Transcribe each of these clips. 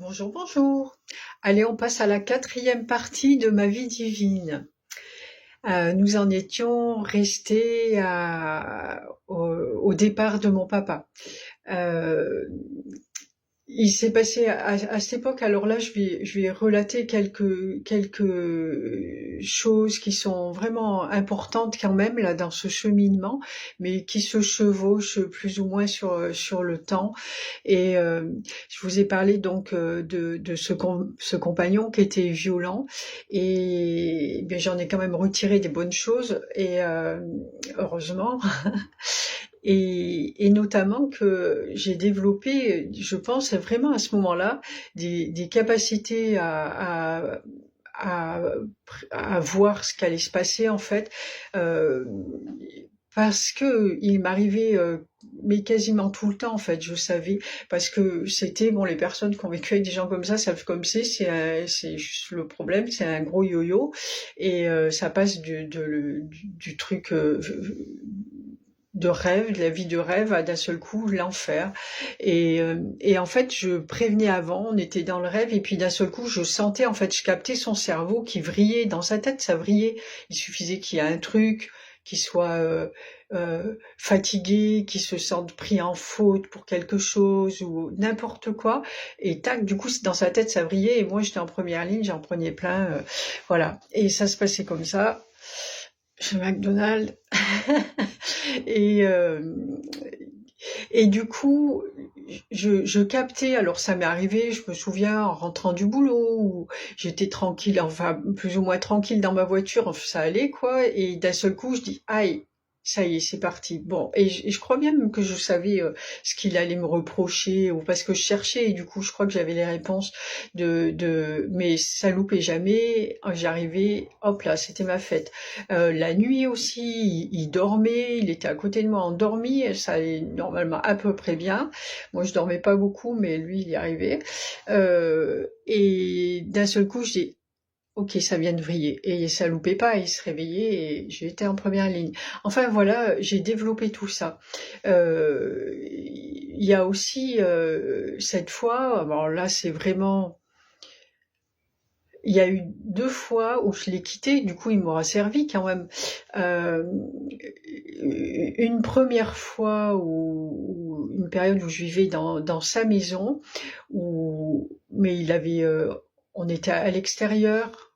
Bonjour, bonjour. Allez, on passe à la quatrième partie de ma vie divine. Nous en étions restés au départ de mon papa. Euh, il s'est passé à cette époque, alors là je vais relater quelques choses qui sont vraiment importantes quand même là dans ce cheminement, mais qui se chevauchent plus ou moins sur le temps. Et je vous ai parlé donc de ce compagnon qui était violent, et bien j'en ai quand même retiré des bonnes choses, et heureusement. Et notamment que j'ai développé, je pense vraiment à ce moment-là, des capacités à, à voir ce qu'allait se passer en fait, euh, parce que il m'arrivait, mais quasiment tout le temps en fait, je savais, parce que c'était bon, les personnes qui ont vécu avec des gens comme ça savent comme c'est juste le problème, c'est un gros yo-yo, et ça passe du truc. De rêve, de la vie de rêve, à d'un seul coup l'enfer. Et en fait, je prévenais avant, on était dans le rêve, et puis d'un seul coup, je sentais, en fait, je captais son cerveau qui vrillait, dans sa tête, ça vrillait. Il suffisait qu'il y ait un truc, qu'il soit fatigué, qu'il se sente pris en faute pour quelque chose, ou n'importe quoi, et tac, du coup, dans sa tête, ça vrillait, et moi, j'étais en première ligne, j'en prenais plein, voilà. Et ça se passait comme ça, chez McDonald's. Et, euh, et du coup, je captais, alors ça m'est arrivé, je me souviens, en rentrant du boulot, où j'étais tranquille, enfin plus ou moins tranquille dans ma voiture, enfin, ça allait quoi, et d'un seul coup je dis, aïe, ça y est, c'est parti. Bon, et je crois bien même que je savais ce qu'il allait me reprocher, ou parce que je cherchais, et du coup je crois que j'avais les réponses mais ça loupait jamais, j'arrivais, hop là, c'était ma fête. La nuit aussi, il dormait, il était à côté de moi endormi, ça allait normalement à peu près bien. Moi, je dormais pas beaucoup, mais lui, il y arrivait. Et d'un seul coup, je dis, ok, ça vient de vriller. Et ça loupait pas, il se réveillait et j'étais en première ligne. Enfin voilà, j'ai développé tout ça. Il y a aussi cette fois, alors là, c'est vraiment. Il y a eu 2 fois où je l'ai quitté, du coup il m'aura servi quand même. Euh, une première fois une période où je vivais dans sa maison, mais on était à l'extérieur,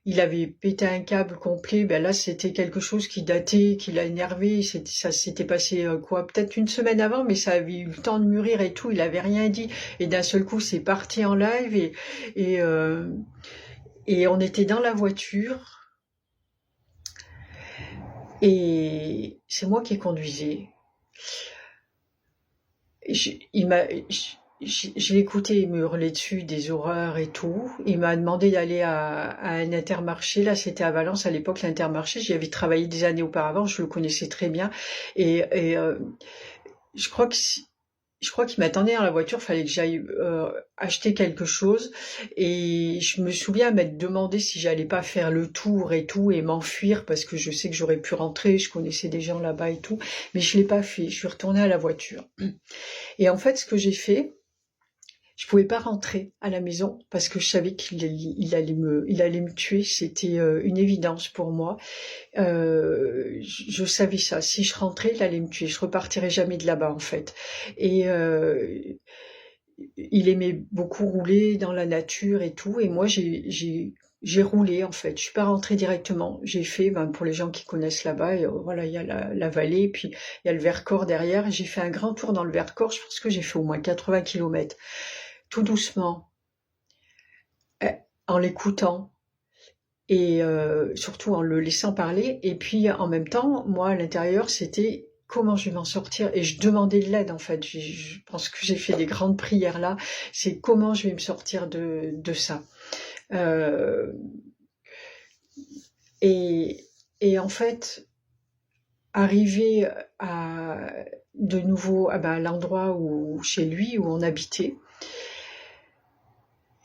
il avait pété un câble complet, ben là c'était quelque chose qui datait, qui l'a énervé, ça s'était passé quoi, peut-être une semaine avant, mais ça avait eu le temps de mûrir et tout, il avait rien dit, et d'un seul coup c'est parti en live, et, euh, et on était dans la voiture, et c'est moi qui conduisais. Je l'ai écouté, il me hurlait dessus des horreurs et tout. Il m'a demandé d'aller à un Intermarché. Là, c'était à Valence à l'époque, l'Intermarché. J'y avais travaillé des années auparavant, je le connaissais très bien. Et je crois que je crois qu'il m'attendait dans la voiture, fallait que j'aille acheter quelque chose, et je me souviens m'être demandé si j'allais pas faire le tour et tout et m'enfuir, parce que je sais que j'aurais pu rentrer, je connaissais des gens là-bas et tout, mais je l'ai pas fait, je suis retournée à la voiture. Et en fait, ce que j'ai fait, je pouvais pas rentrer à la maison parce que je savais il allait me tuer, c'était une évidence pour moi. Je savais ça, si je rentrais, il allait me tuer, je repartirais jamais de là-bas en fait. Et il aimait beaucoup rouler dans la nature et tout, et moi j'ai roulé en fait. Je suis pas rentrée directement. J'ai fait, ben, pour les gens qui connaissent là-bas, voilà, il y a la vallée, puis il y a le Vercors derrière. J'ai fait un grand tour dans le Vercors. Je pense que j'ai fait au moins 80 kilomètres, tout doucement, euh, en l'écoutant, et surtout en le laissant parler. Et puis en même temps, moi à l'intérieur, c'était comment je vais m'en sortir, et je demandais de l'aide en fait. Je pense que j'ai fait des grandes prières là. C'est comment je vais me sortir de ça. Euh, et, et en fait, arriver à de nouveau à l'endroit où chez lui où on habitait,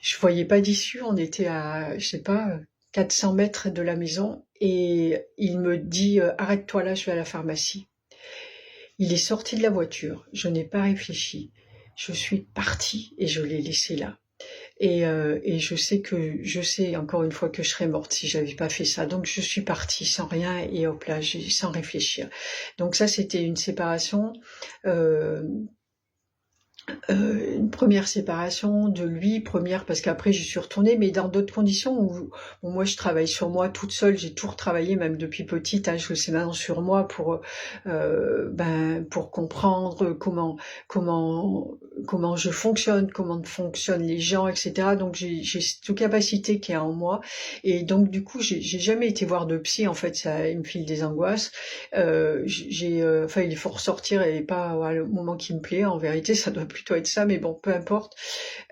je voyais pas d'issue. On était à, je sais pas, 400 mètres de la maison, et il me dit arrête-toi là, je vais à la pharmacie. Il est sorti de la voiture, je n'ai pas réfléchi, je suis partie et je l'ai laissé là. et je sais encore une fois que je serais morte si j'avais pas fait ça. Donc je suis partie sans rien et hop là, sans réfléchir. Donc ça, c'était une séparation. Euh, une première séparation de lui, première parce qu'après j'y suis retournée, mais dans d'autres conditions où moi je travaille sur moi toute seule, j'ai tout retravaillé même depuis petite, hein, je le sais maintenant sur moi pour comprendre comment je fonctionne, comment fonctionnent les gens, etc. Donc j'ai cette capacité qui est en moi et donc du coup j'ai jamais été voir de psy en fait, ça il me file des angoisses. Enfin il faut ressortir et pas le moment qui me plaît. En vérité, ça doit plutôt être ça, mais bon, peu importe.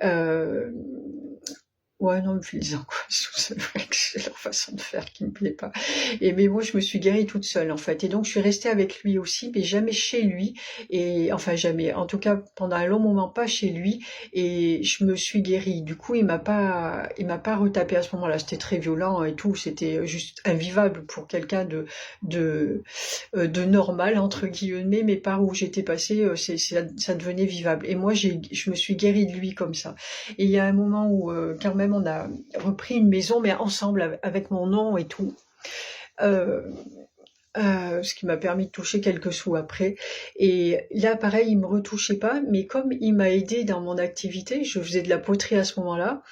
Euh, Ouais, non, puis les angoisses, c'est vrai que c'est leur façon de faire qui me plaît pas. Mais moi, je me suis guérie toute seule, en fait. Et donc, je suis restée avec lui aussi, mais jamais chez lui. Et, enfin, jamais. En tout cas, pendant un long moment, pas chez lui. Et je me suis guérie. Du coup, il m'a pas retapé à ce moment-là. C'était très violent et tout. C'était juste invivable pour quelqu'un de normal, entre guillemets, mais par où j'étais passée, ça devenait vivable. Et moi, je me suis guérie de lui comme ça. Et il y a un moment où, quand même, on a repris une maison, mais ensemble, avec mon nom et tout. Euh, Ce qui m'a permis de toucher quelques sous après. Et là, pareil, il me retouchait pas, mais comme il m'a aidé dans mon activité, je faisais de la poterie à ce moment-là.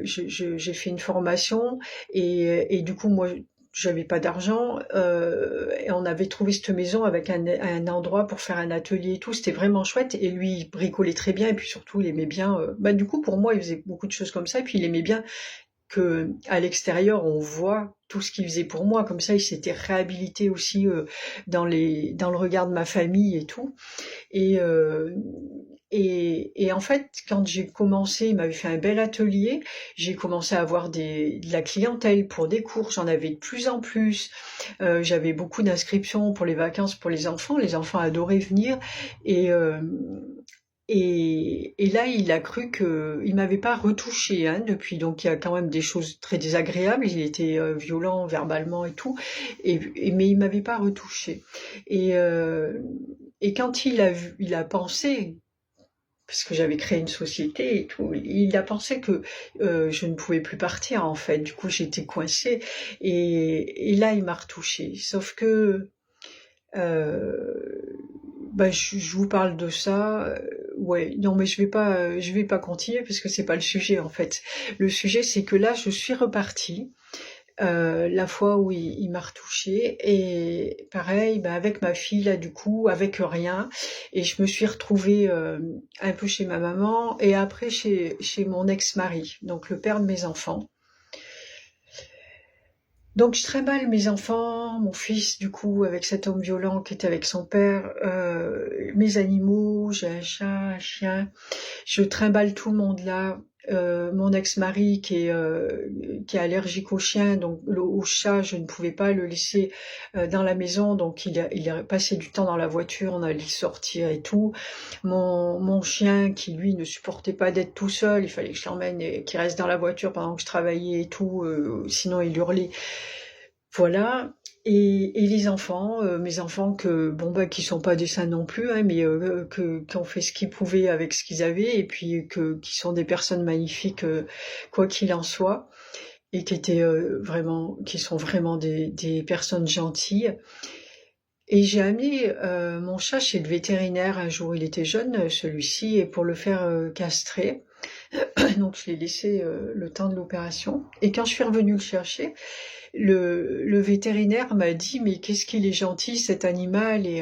J'ai fait une formation et du coup, moi, j'avais pas d'argent et on avait trouvé cette maison avec un endroit pour faire un atelier et tout. C'était vraiment chouette. Et lui, il bricolait très bien et puis surtout, il aimait bien. Du coup, pour moi, il faisait beaucoup de choses comme ça. Et puis, il aimait bien que à l'extérieur on voit tout ce qu'il faisait pour moi, comme ça il s'était réhabilité aussi dans le regard de ma famille et tout. Et en fait, quand j'ai commencé, il m'avait fait un bel atelier. J'ai commencé à avoir de la clientèle pour des cours. J'en avais de plus en plus. J'avais beaucoup d'inscriptions pour les vacances pour les enfants. Les enfants adoraient venir. Et là, il a cru que il m'avait pas retouché hein, depuis. Donc, il y a quand même des choses très désagréables. Il était violent verbalement et tout, mais il m'avait pas retouché. Et, euh, et quand il a pensé, parce que j'avais créé une société et tout, il a pensé que je ne pouvais plus partir en fait. Du coup, j'étais coincée. Et là, il m'a retouché. Sauf que je vous parle de ça. Ouais, non, mais je vais pas continuer parce que c'est pas le sujet en fait. Le sujet, c'est que là, je suis repartie. La fois où il m'a retouchée et pareil, avec ma fille là du coup, avec rien, et je me suis retrouvée un peu chez ma maman et après chez mon ex-mari, donc le père de mes enfants. Donc je trimballe mes enfants, mon fils du coup avec cet homme violent qui était avec son père, mes animaux, j'ai un chat, un chien, je trimballe tout le monde là. Mon ex-mari qui est allergique aux chiens, donc au chat, je ne pouvais pas le laisser dans la maison, donc il a passé du temps dans la voiture, on allait sortir et tout. Mon chien qui lui ne supportait pas d'être tout seul, il fallait que je l'emmène et qu'il reste dans la voiture pendant que je travaillais et tout, sinon il hurlait. Voilà. Et les enfants, mes enfants qui sont pas des saints non plus, hein, mais qui ont fait ce qu'ils pouvaient avec ce qu'ils avaient, et puis qui sont des personnes magnifiques, quoi qu'il en soit, et qui sont vraiment des personnes gentilles. Et j'ai amené mon chat chez le vétérinaire un jour, il était jeune, celui-ci, et pour le faire castrer. Donc je l'ai laissé le temps de l'opération. Et quand je suis revenue le chercher, le vétérinaire m'a dit mais qu'est-ce qu'il est gentil cet animal et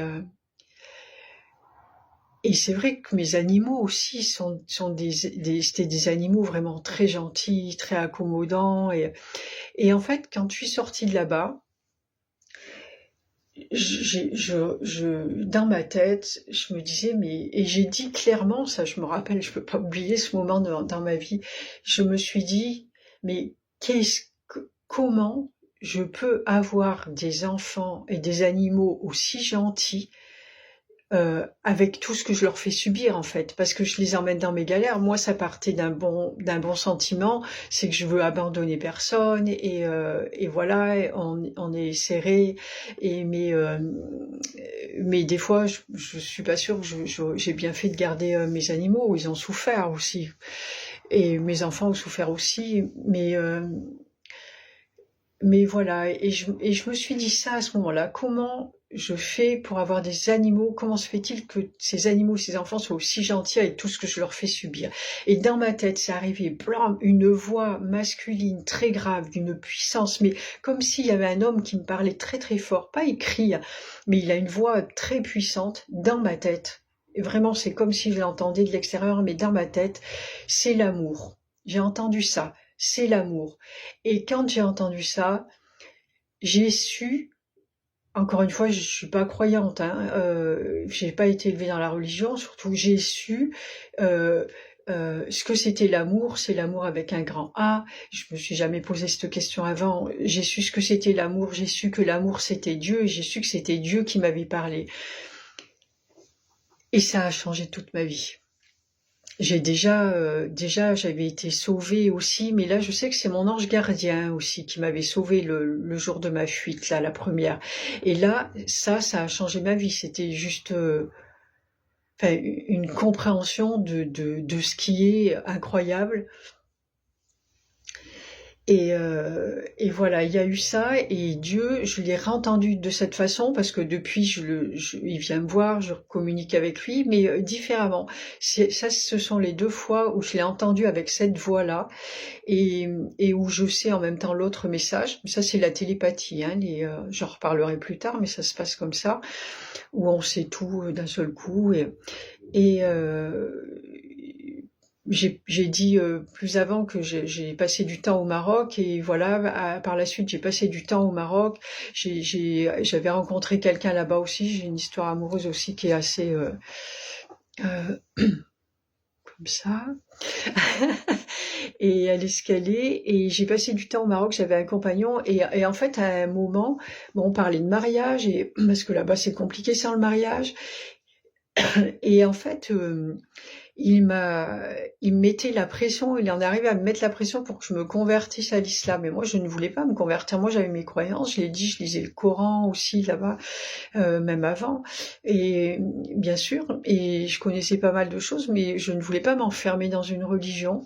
c'est vrai que mes animaux aussi sont c'était des animaux vraiment très gentils, très accommodants et en fait quand je suis sortie de là-bas dans ma tête, je me disais, et j'ai dit clairement, ça je me rappelle, je peux pas oublier ce moment dans ma vie, je me suis dit, mais comment je peux avoir des enfants et des animaux aussi gentils avec tout ce que je leur fais subir en fait, parce que je les emmène dans mes galères. Moi, ça partait d'un bon sentiment, c'est que je veux abandonner personne et voilà, on est serré. Mais des fois, je suis pas sûre que j'ai bien fait de garder mes animaux. Ils ont souffert aussi. et mes enfants ont souffert aussi, mais voilà, et je me suis dit ça à ce moment-là. Comment je fais pour avoir des animaux? Comment se fait-il que ces animaux, ces enfants soient aussi gentils avec tout ce que je leur fais subir? Et dans ma tête, c'est arrivé, blam, une voix masculine très grave, d'une puissance, mais comme s'il y avait un homme qui me parlait très très fort, pas écrit, mais il a une voix très puissante dans ma tête. Et vraiment, c'est comme si je l'entendais de l'extérieur, mais dans ma tête, c'est l'amour. J'ai entendu ça, c'est l'amour. Et quand j'ai entendu ça, j'ai su, encore une fois, je suis pas croyante, hein, j'ai pas été élevée dans la religion, surtout j'ai su ce que c'était l'amour, c'est l'amour avec un grand A. Je me suis jamais posé cette question avant. J'ai su ce que c'était l'amour, j'ai su que l'amour c'était Dieu, et j'ai su que c'était Dieu qui m'avait parlé. Et ça a changé toute ma vie. J'ai déjà j'avais été sauvée aussi, mais là je sais que c'est mon ange gardien aussi qui m'avait sauvée le jour de ma fuite, là, la première. Et là, ça a changé ma vie. C'était juste, enfin, une compréhension de ce qui est incroyable. Et voilà, il y a eu ça, et Dieu, je l'ai réentendu de cette façon, parce que depuis, il vient me voir, je communique avec lui, mais différemment. Ça, ce sont les 2 fois où je l'ai entendu avec cette voix-là, et où je sais en même temps l'autre message. Ça, c'est la télépathie, hein, j'en reparlerai plus tard, mais ça se passe comme ça, où on sait tout d'un seul coup, et j'ai dit plus avant que j'ai passé du temps au Maroc, et voilà, par la suite j'ai passé du temps au Maroc. J'avais rencontré quelqu'un là-bas aussi. J'ai une histoire amoureuse aussi qui est assez euh, comme ça. Et elle est ce qu'elle est. Et j'ai passé du temps au Maroc. J'avais un compagnon, et en fait à un moment, bon, on parlait de mariage, et parce que là-bas c'est compliqué sans le mariage. Et en fait, il me mettait la pression, il en arrivait à me mettre la pression pour que je me convertisse à l'islam. Et moi, je ne voulais pas me convertir. Moi, j'avais mes croyances, je l'ai dit, je lisais le Coran aussi là-bas, même avant. Et bien sûr, et je connaissais pas mal de choses, mais je ne voulais pas m'enfermer dans une religion.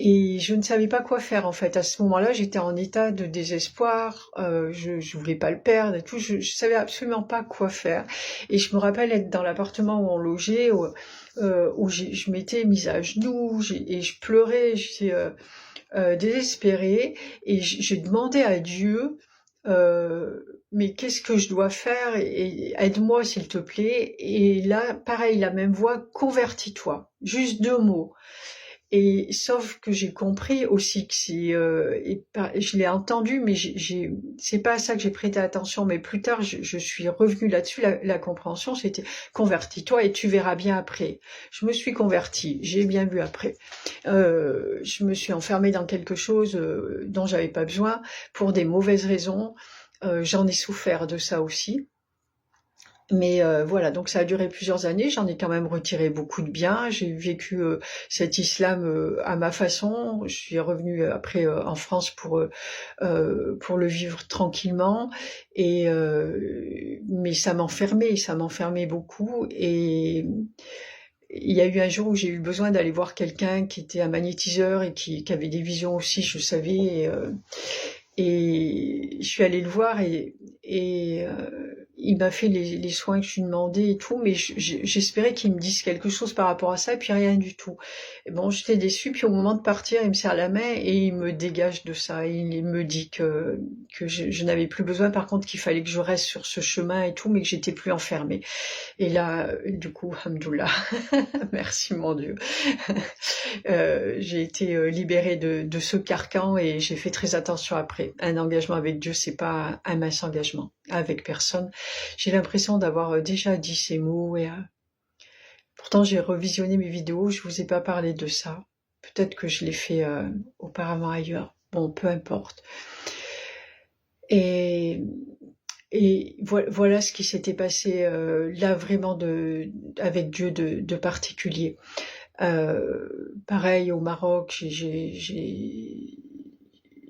Et je ne savais pas quoi faire, en fait. À ce moment-là, j'étais en état de désespoir, je voulais pas le perdre et tout, je savais absolument pas quoi faire. Et je me rappelle être dans l'appartement où on logeait, où je m'étais mise à genoux, et je pleurais, j'étais désespérée, et j'ai demandé à Dieu, mais qu'est-ce que je dois faire, et aide-moi s'il te plaît. Et là, pareil, la même voix, convertis-toi, juste 2 mots. Et sauf que j'ai compris aussi que je l'ai entendu, mais c'est pas à ça que j'ai prêté attention. Mais plus tard, je suis revenue là-dessus. La compréhension, c'était convertis-toi et tu verras bien après. Je me suis convertie, j'ai bien vu après. Je me suis enfermée dans quelque chose dont j'avais pas besoin pour des mauvaises raisons. J'en ai souffert de ça aussi. Mais voilà, donc ça a duré plusieurs années, j'en ai quand même retiré beaucoup de bien, j'ai vécu cet islam à ma façon. Je suis revenue après en France pour le vivre tranquillement, mais ça m'enfermait beaucoup. Et il y a eu un jour où j'ai eu besoin d'aller voir quelqu'un qui était un magnétiseur et qui avait des visions aussi, je savais, et je suis allée le voir, et il m'a fait les soins que je lui demandais et tout, mais j'espérais qu'il me dise quelque chose par rapport à ça, et puis rien du tout. Et bon, j'étais déçue, puis au moment de partir, il me serre la main et il me dégage de ça. Il me dit que je n'avais plus besoin, par contre qu'il fallait que je reste sur ce chemin et tout, mais que j'étais plus enfermée. Et là, du coup, Hamdoullah, merci mon Dieu. J'ai été libérée de ce carcan, et j'ai fait très attention après. Un engagement avec Dieu, c'est pas un mince engagement avec personne. J'ai l'impression d'avoir déjà dit ces mots, et pourtant j'ai revisionné mes vidéos, je vous ai pas parlé de ça. Peut-être que je l'ai fait auparavant ailleurs. Bon, peu importe. Et voilà ce qui s'était passé là, vraiment avec Dieu de particulier. Pareil au Maroc,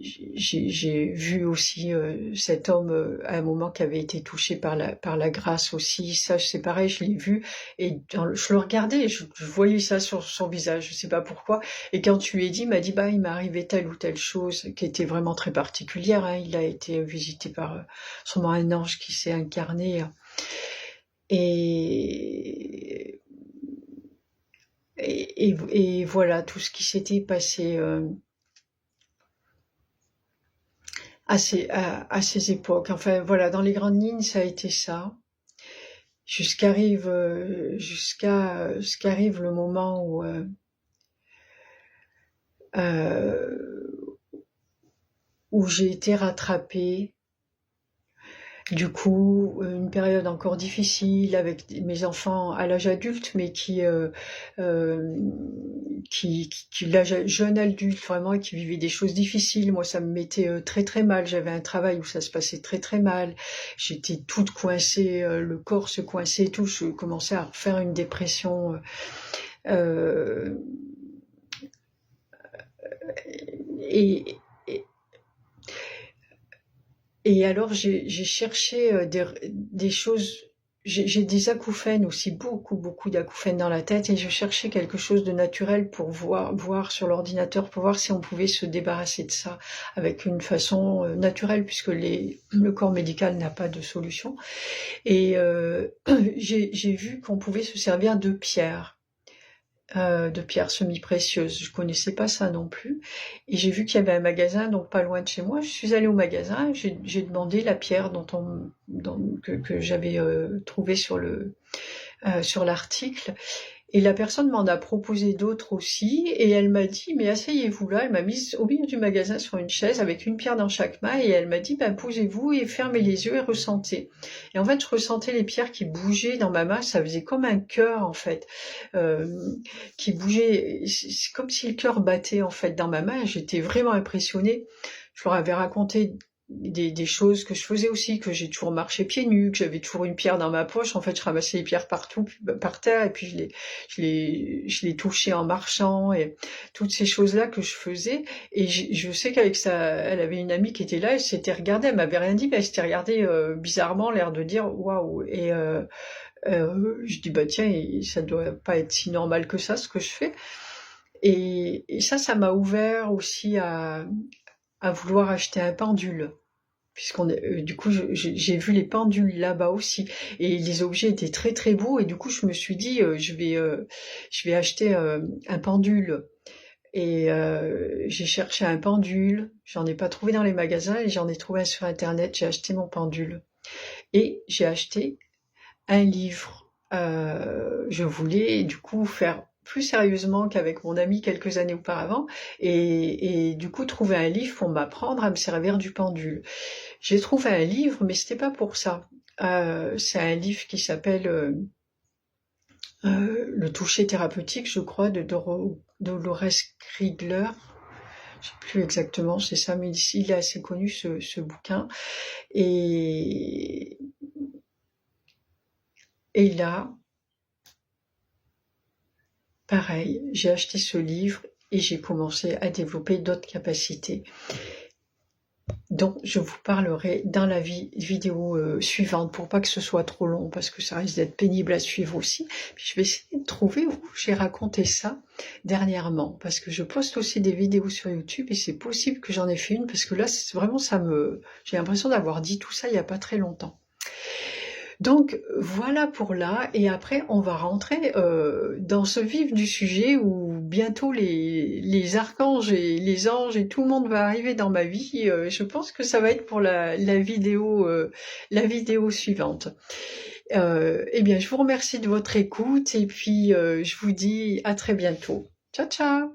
j'ai vu aussi cet homme à un moment qui avait été touché par la grâce aussi. Ça, c'est pareil, je l'ai vu et je le regardais, je voyais ça sur son visage, je sais pas pourquoi. Et quand tu lui ai dit, il m'a dit, bah, il m'est arrivé telle ou telle chose qui était vraiment très particulière. Hein. Il a été visité par sûrement un ange qui s'est incarné. Et, et voilà tout ce qui s'était passé à ces époques. Enfin voilà, dans les grandes lignes, ça a été ça. Jusqu'arrive le moment où j'ai été rattrapée. Du coup, une période encore difficile avec mes enfants à l'âge adulte, mais qui l'âge jeune adulte vraiment, et qui vivaient des choses difficiles. Moi, ça me mettait très très mal. J'avais un travail où ça se passait très très mal. J'étais toute coincée, le corps se coinçait et tout. Je commençais à faire une dépression. Et, Et alors j'ai cherché des choses, j'ai des acouphènes aussi, beaucoup d'acouphènes dans la tête, et je cherchais quelque chose de naturel pour voir sur l'ordinateur, pour voir si on pouvait se débarrasser de ça avec une façon naturelle, puisque le corps médical n'a pas de solution. Et j'ai vu qu'on pouvait se servir de pierres semi-précieuses. Je connaissais pas ça non plus. Et j'ai vu qu'il y avait un magasin, donc pas loin de chez moi. Je suis allée au magasin, j'ai demandé la pierre que j'avais trouvée sur l'article. Et la personne m'en a proposé d'autres aussi, et elle m'a dit, mais asseyez-vous là. Elle m'a mise au milieu du magasin sur une chaise avec une pierre dans chaque main, et elle m'a dit, ben, posez-vous et fermez les yeux et ressentez. Et en fait, je ressentais les pierres qui bougeaient dans ma main, ça faisait comme un cœur, en fait, qui bougeait. C'est comme si le cœur battait, en fait, dans ma main. J'étais vraiment impressionnée. Je leur avais raconté des choses que je faisais aussi, que j'ai toujours marché pieds nus, que j'avais toujours une pierre dans ma poche. En fait, je ramassais les pierres partout, par terre, et puis je les touchais en marchant, et toutes ces choses-là que je faisais. Et je sais qu'avec ça, elle avait une amie qui était là, elle s'était regardée, elle m'avait rien dit, mais elle s'était regardée bizarrement, l'air de dire waouh. Et je dis bah tiens, ça doit pas être si normal que ça, ce que je fais. Et ça m'a ouvert aussi à vouloir acheter un pendule, du coup j'ai vu les pendules là-bas aussi, et les objets étaient très très beaux, et du coup je me suis dit je vais acheter un pendule. Et j'ai cherché un pendule, j'en ai pas trouvé dans les magasins, et j'en ai trouvé un sur internet. J'ai acheté mon pendule et j'ai acheté un livre. Je voulais du coup faire plus sérieusement qu'avec mon ami quelques années auparavant, et du coup trouver un livre pour m'apprendre à me servir du pendule. J'ai trouvé un livre, mais c'était pas pour ça. C'est un livre qui s'appelle Le toucher thérapeutique, je crois, de Dolores Kriegler. Je sais plus exactement, c'est ça, mais il est assez connu ce bouquin. Et là, pareil, j'ai acheté ce livre et j'ai commencé à développer d'autres capacités dont je vous parlerai dans la vidéo suivante, pour pas que ce soit trop long, parce que ça risque d'être pénible à suivre aussi. Puis je vais essayer de trouver où j'ai raconté ça dernièrement, parce que je poste aussi des vidéos sur YouTube, et c'est possible que j'en ai fait une, parce que là, c'est vraiment j'ai l'impression d'avoir dit tout ça il y a pas très longtemps. Donc voilà pour là, et après on va rentrer dans ce vif du sujet où bientôt les archanges et les anges et tout le monde va arriver dans ma vie. Je pense que ça va être pour la vidéo suivante. Eh bien, je vous remercie de votre écoute, et puis je vous dis à très bientôt. Ciao ciao.